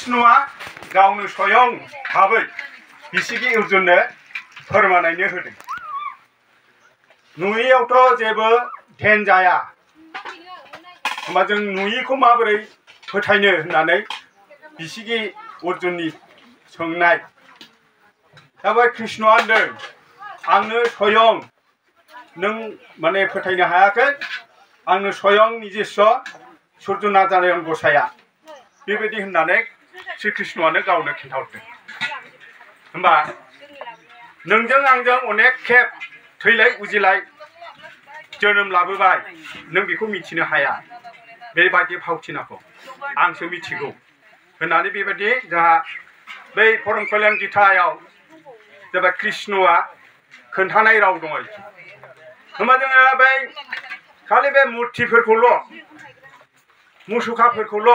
कृष्णआ गावनो स्वयं भाबै बिसिगि अर्जुननो फोरमायनायनो होदों नुयैयावथ' जेबो ध्यान जाया होमबा जों नुयैखौ माबोरै फोथायनो होननानै बिसिगि अर्जुननि सोंनाय दा बे कृष्णआ होनदों आंनो स्वयं नों माने फोथायनो हायाखै आंनो स्वयं निजेस्व सुर्य नारायण गसाया बेबायदि होननानै श्री कृष्णआनो गावनो खिन्थाहरदों होमबा नोंजों आंजों अनेक खेब थैलाय उजिलाय जोनोम लाबोबाय नों बेखौ मिथिनो हाया बेबायदि फावथिनाखौ आंसो मिथिगौ होननानै बेबायदि जोंहा बै परम कल्याण गीतायाव जेब्ला कृष्णआ खोन्थानाय राव दं आरोखि होमबा जोङो बै खालि बे मुर्तिफोरखौल' मुसुखाफोरखौल'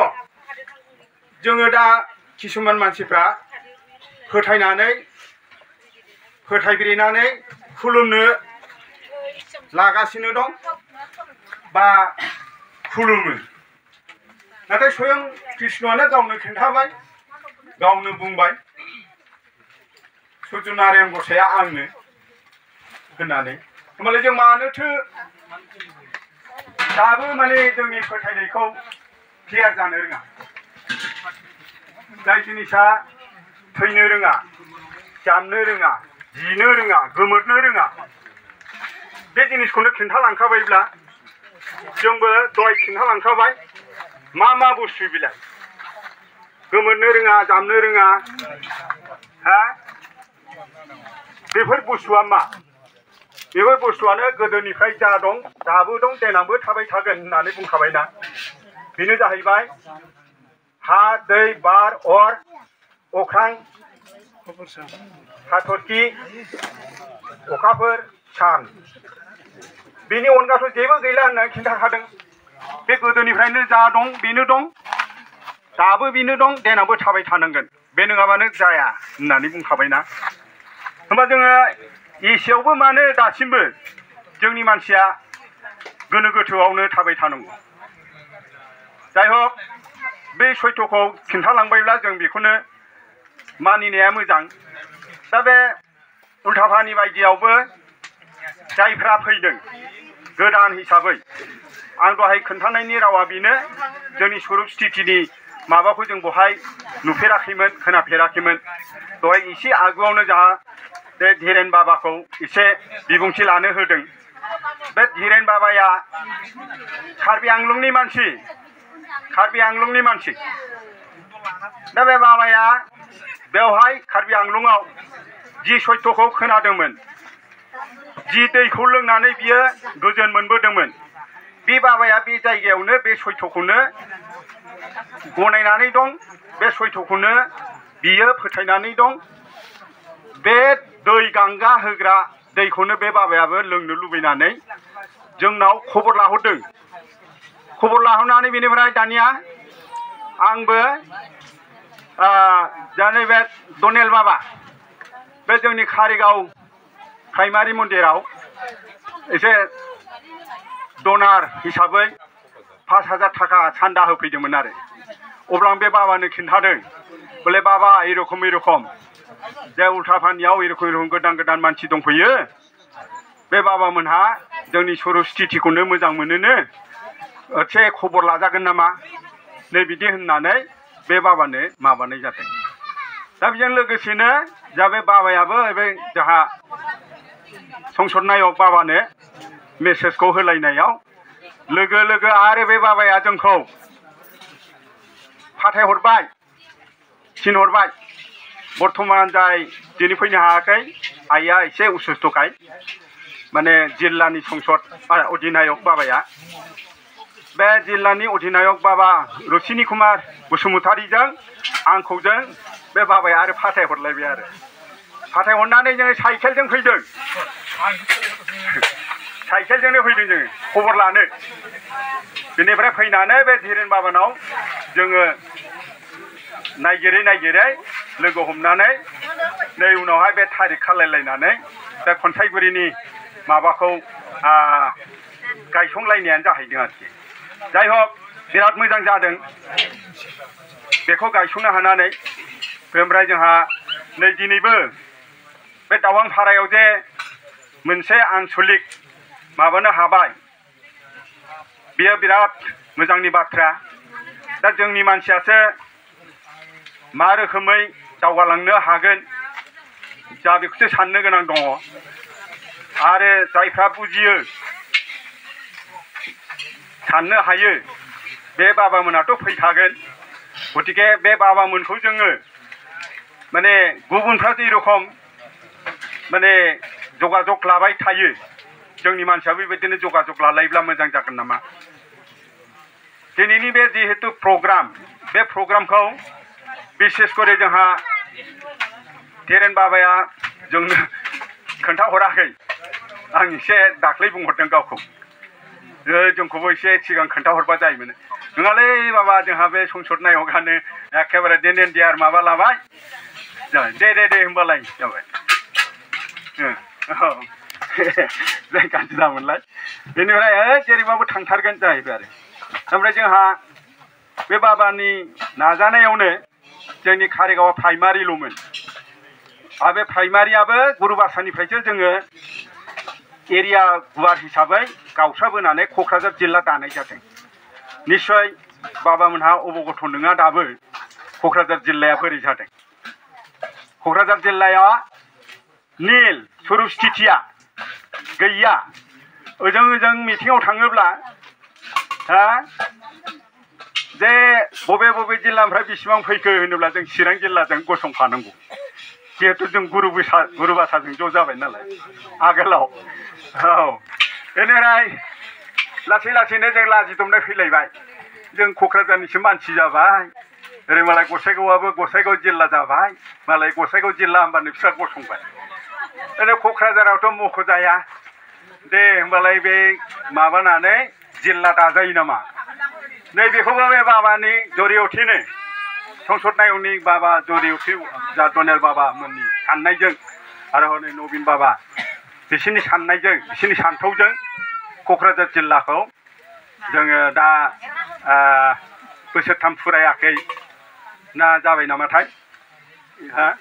जोङो दा किसुमान मानसिफ्रा फोथायब्रेनानै खुलुमनो लागासिनो दं बा खुलुमो नाथाय स्वयं कृष्णआनो गावनो खिन्थाबाय गावनो बुंबाय सुर्य नारायण गसाया आंनो होननानै होमबालाय जों मानोथो दाबो माने जोंनि फोथायनायखौ क्लियार जानो रोङा जाय जिनिसा थैनो रोङा जामनो रोङा जिनो रोङा गोमोरनो रोङा बे जिनिसखौनो खिन्थालांखाबायब्ला जोंबो दहाय खिन्थालांखाबाय मा बुस्थु बिलाय गोमोरनो रोङा जामनो रोङा हा बेफोर बुस्थुआ मा बेफोर बुस्थुआनो गोदोनिफ्राय जा दं दाबो दं देनांबो थाबाय थागोन होननानै बुंखाबायना बेनो जाहैबाय हा दै बार अर अख्रां हाथरखि अखाफोर सान बेनि अनगाथ' जेबो गैला होननानै खिन्थाखादों बे गोदोनिफ्रायनो जा दं बेनो दं दाबो बेनो दं देनांबो थाबाय थानांगोन बे नङाबानो जाया होननानै बुंखाबायना होमबा जोङो एसेयावबो मानो दासिमबो जोंनि मानसिया गोनो गोथोआवनो थाबाय थानांगौ जाय हक बे सैथोखौ खिन्थालांबायब्ला जों बेखौनो मानिनाया मोजां दा बे उल्थाफानि बायदियावबो जायफ्रा फैदों गोदान हिसाबै आं दहाय खोन्थानायनि रावा बेनो जोंनि स्वरुप स्थितिनि माबाखौ जों बहाय नुफेराखैमोन खोनाफेराखैमोन दहाय एसे आगुआवनो जोंहा बे धीरेन बाबाखौ एसे बिबुंथि लानो होदों बे धीरेन बाबाया कार्बि आंलंनि मानसि दा बे बाबाया बेवहाय कार्बि आंलंआव जि सत्यखौ खोनादोंमोन जि दैखौ लोंनानै बियो गोजोन मोनबोदोंमोन बे बाबाया बे जायगायावनो बे सत्यखौनो गनायनानै दं बे सत्यखौनो बियो फोथायनानै दं बे दै गांगा होग्रा दैखौनो बे बाबायाबो लोंनो लुबैनानै जोंनाव खबर लाहरदों खबर लाहरनानै बेनिफ्राय दानिया आंबो जाने बे दनेल बाबा बे जोंनि कारिगाव प्राइमारि मन्दिराव एसे डनार हिसाबै 5,000 थाखा सान्दा होफैदोंमोन आरो अब्ला आं बे बाबानो खिन्थादों बोले बाबा एरखम जे उल्थाफानियाव एरखम गोदान मानसि दंफैयो बे बाबामोनहा जोंनि स्वरुप स्थितिखौनो मोजां मोनोनो एसे खबर लाजागोन नामा नै बिदि होननानै बे बाबानो माबानाय जादों दा बेजों लोगोसेनो जा बे बाबायाबो बे जोंहा संसद नायक बाबानो मेसेजखौ होलायनायाव लोगो आरो बे बाबाया जोंखौ फाथायहरबाय थिनहरबाय बर्थमान जाय दिनै फैनो हायाखै आइया एसे उसुस्थ'खाय माने जिल्लानि संसद अधिनायक बाबाया बे जिल्लानि अधिनायक बाबा रुसिनि कुमार बसुमतारीजों आंखौजों बे बाबाया आरो फाथायहरलायबाय आरो फाथायहरनानै जोङो साइकेलजों फैदों साइकेलजोंनो फैदों जोङो खबर लानो बेनिफ्राय फैनानै बे धीरेन बाबानाव जोङो नायगिरै लोगो हमनानै नै उनावहाय बे थारिख खालायलायनानै बे खन्थाइगुरिनि माबाखौ गायसंलायनायानो जाहैदों आरोखि जाय हक बिराद मोजां जादों बेखौ गायसंनो हानानै ओमफ्राय जोंहा नै दिनैबो बे दावांपारायाव जे मोनसे आनसलिक माबानो हाबाय बेयो बिराद मोजांनि बाथ्रा दा जोंनि मानसियासो मा रोखोमै दावगालांनो हागोन जा बेखौसो साननो गोनां दङ आरो जायफ्रा बुजियो साननो हायो बे बाबामोनाथ' फैखागोन गतिके बे बाबामोनखौ जोङो माने गुबुनफ्रा जेरखम माने जगाजग लाबाय थायो जोंनि मानसिया बेबायदिनो जगाजग लालायोब्ला मोजां जागोन नामा दिनैनि बे जिहेतु प्रग्राम बे प्रग्रामखौ बिसेस करे जोंहा धीरेन बाबाया जोंनो खोन्थाहराखै आं एसे दाख्लै बुंहरदों गावखौ जोंखौबो एसे सिगां खोन्थाहरबा जायोमोन नङालै बाबा जोंहा बे संसद नायगानो एखेबारे देन देयार माबा लाबाय जाबाय दे होमबालाय जाबाय जाय गाज्रि जामोनलाय बेनिफ्राय जेरैबाबो थांथारगोन जाहैबाय आरो ओमफ्राय जोंहा बे बाबानि नाजानायावनो जोंनि कारिगावआ प्राइमारिल'मोन आरो बे प्राइमारियाबो गुरुबासानिफ्रायसो जोङो एरिया गुवार हिसाबै गावस्राबोनानै क'क्राझार जिल्ला दानाय जादों निस्सय बाबामोनहा अबगथ नङा दाबो क'क्राझार जिल्लाया बोरै जादों क'क्राझार जिल्लाया नील स्वरूप स्थितिया गैया ओजों मिथिङाव थाङोब्ला जे बबे जिल्लानिफ्राय बेसेबां फैखो होनोब्ला जों चिरां जिल्लाजों गसंफानांगौ जिहेतु जों गुरुबासाजों ज' जाबाय नालाय आगोलाव बेनिफ्राय लासै लासैनो जों लाजिदबनाय फैलायबाय जों क'क्राझारनिसो मानसि जाबाय ओरै मालाय गसाइगावआबो गसाइगाव जिल्ला जाबाय मालाय गसाइगाव जिल्ला होनबानो बिस्रा गसंबाय ओरै क'क्राझारावथ' मख'जाया दे होमबालाय बे माबानानै जिल्ला दाजायो नामा नैबेखौबो बे बाबानि जरियथिनो संसद नायगनि बाबा जरियथि जा दनेल बाबा मोननि साननायजों आरो हनै नबिन बाबा बिसोरनि साननायजों बिसोरनि सान्थौजों क'क्राझार जिल्लाखौ जोङो दा बोसोरथाम फुरायाखै ना जाबाय नामाथाय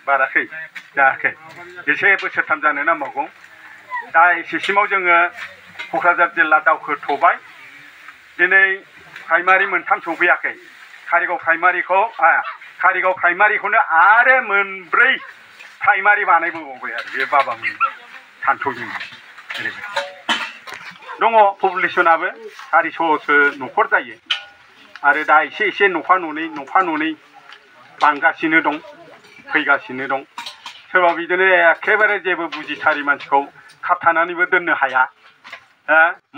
बाराखै जायाखै एसे बोसोरथाम जानो नांबावगौ दा एसेसिमाव जोङो क'क्राझार जिल्ला दावखोथ'बाय दिनै प्राइमारि मोनथाम सौफैयाखै कारिगाव प्राइमारिखौनो आरो मोनब्रै प्राइमारि बानायबोबावबाय आरो बे बाबामोननि सान्थौजों ओरैबायदि दङ पपुलेसनाबो 400सो न'खर जायो आरो दा एसे नफा ननै बांगासिनो दं फैगासिनो दं सोरबा बिदिनो एखेबारे जेबो बुजिथारि मानसिखौ खाबथानानैबो दोननो हाया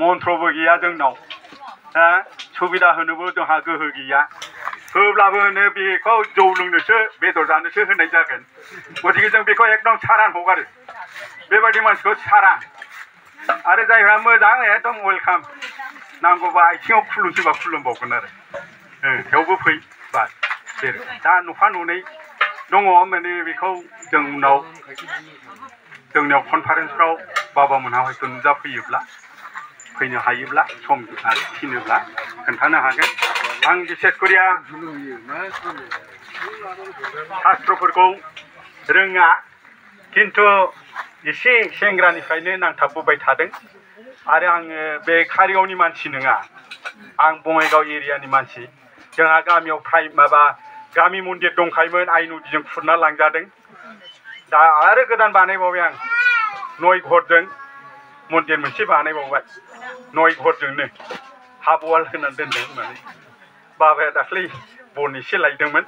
मन्त्रबो गैया जोंनाव सुबिदा होनोबो जोंहा गोहो गैया होब्लाबो होनो बेखौ जौ लोंनोसो बेदर जानोसो होनाय जागोन गतिके जों बेखौ एकदम सारान हगारो बेबायदि मानसिखौ सारान आरो जायफ्रा मोजां एकदम वेलकाम नांगौबा आथिङाव खुलुमसोबा खुलुमबावगोन आरो थेवबो फै बास दा नफा ननै दङ माने बेखौ जों उनाव जोंनियाव कनफारेन्सफ्राव बाबामोनहा हयथ' नुजाफैयोब्ला फैनो हायोब्ला सम थिनोब्ला खोन्थानो हागोन आं बिसेस करिया शास्त्रफोरखौ रोङा खिन्थु एसे सेंग्रानिफ्रायनो नांथाबबोबाय थादों आरो आङो बे कारिगावनि मानसि नङा आं बङाइगाव एरियानि मानसि जोंहा गामियाव गामि मन्दिर दंखायोमोन आइ नदिजों खुरना लांजादों दा आरो गोदान बानायबावबाय आं नय घरजों मन्दिर मोनसे बानायबावबाय नय घरजोंनो हाफ वाल होनानै दोनदों होननानै बाबाया दाख्लै बन एसे लायदोंमोन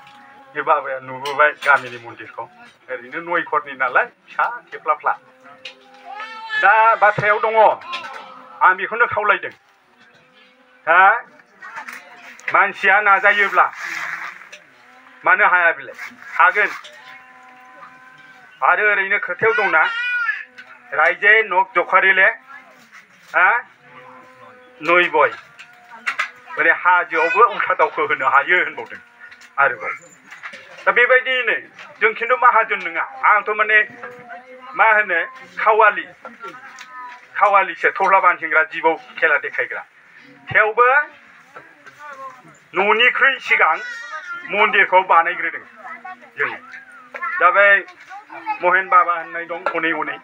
बे बाबाया नुबोबाय गामिनि मन्दिरखौ ओरैनो नय घरनि नालाय फिसा खेफ्लाफ्ला दा बाथ्रायाव दङ आं बेखौनो खावलायदों मानसिया नाजायोब्ला मानो हाया बेलाय हागोन आरो ओरैनो खोथायाव दंना रायजे नक जखारिले नय बय ओरै हाजोआवबो उल्था दावखो होनो हायो होनबावदों आरोबाव दा बेबायदियैनो जों खिन्थु माहाजोन नङा आंथ' माने मा होनो खावालिसो थफ्ला बानथिंग्रा जिबौ खेला देखायग्रा थेवबो न'निख्रुइ सिगां मन्दिरखौ बानायग्रोदों जोङो दा बे महेन बाबा होननाय दं हनै हनै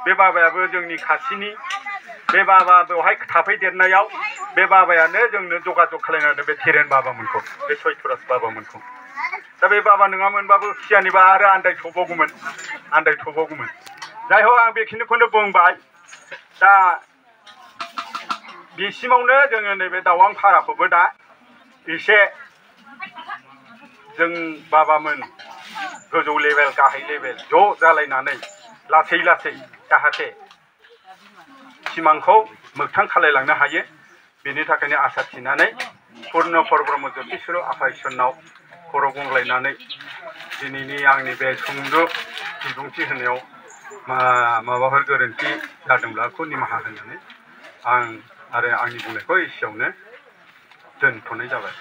बे बाबायाबो जोंनि खाथिनि बे बाबा बेवहाय थाफैदेरनायाव बे बाबायानो जोंनो जगाजग खालामनानै बे धीरेन बाबामोनखौ बे सयतराज बाबामोनखौ दा बे बाबा नङामोनबाबो खियानिबा आरो आन्दायथबावगौमोन जाय हक आं बेखिनिखौनो बुंबाय दा बिसिमावनो जोङो नैबे दावां फाराखौबो दा एसे जों बाबामोन गोजौ लेभेल गाहाय लेभेल ज' जालायनानै लासै लासै जाहाथे सिमांखौ मोगथां खालायलांनो हायो बेनि थाखायनो आसा थिनानै पुर्नपर ब्रह्म ज्योतिषर आफा इसोरनाव खर' गंग्लायनानै दिनैनि आंनि बे सुंद' बिबुंथि होनायाव माबाफोर गोरोन्थि जादोंब्ला बेखौ निमाहा होनानै आं आरो आंनि बुंनायखौ एसेयावनो दोनथ'नाय जाबाय।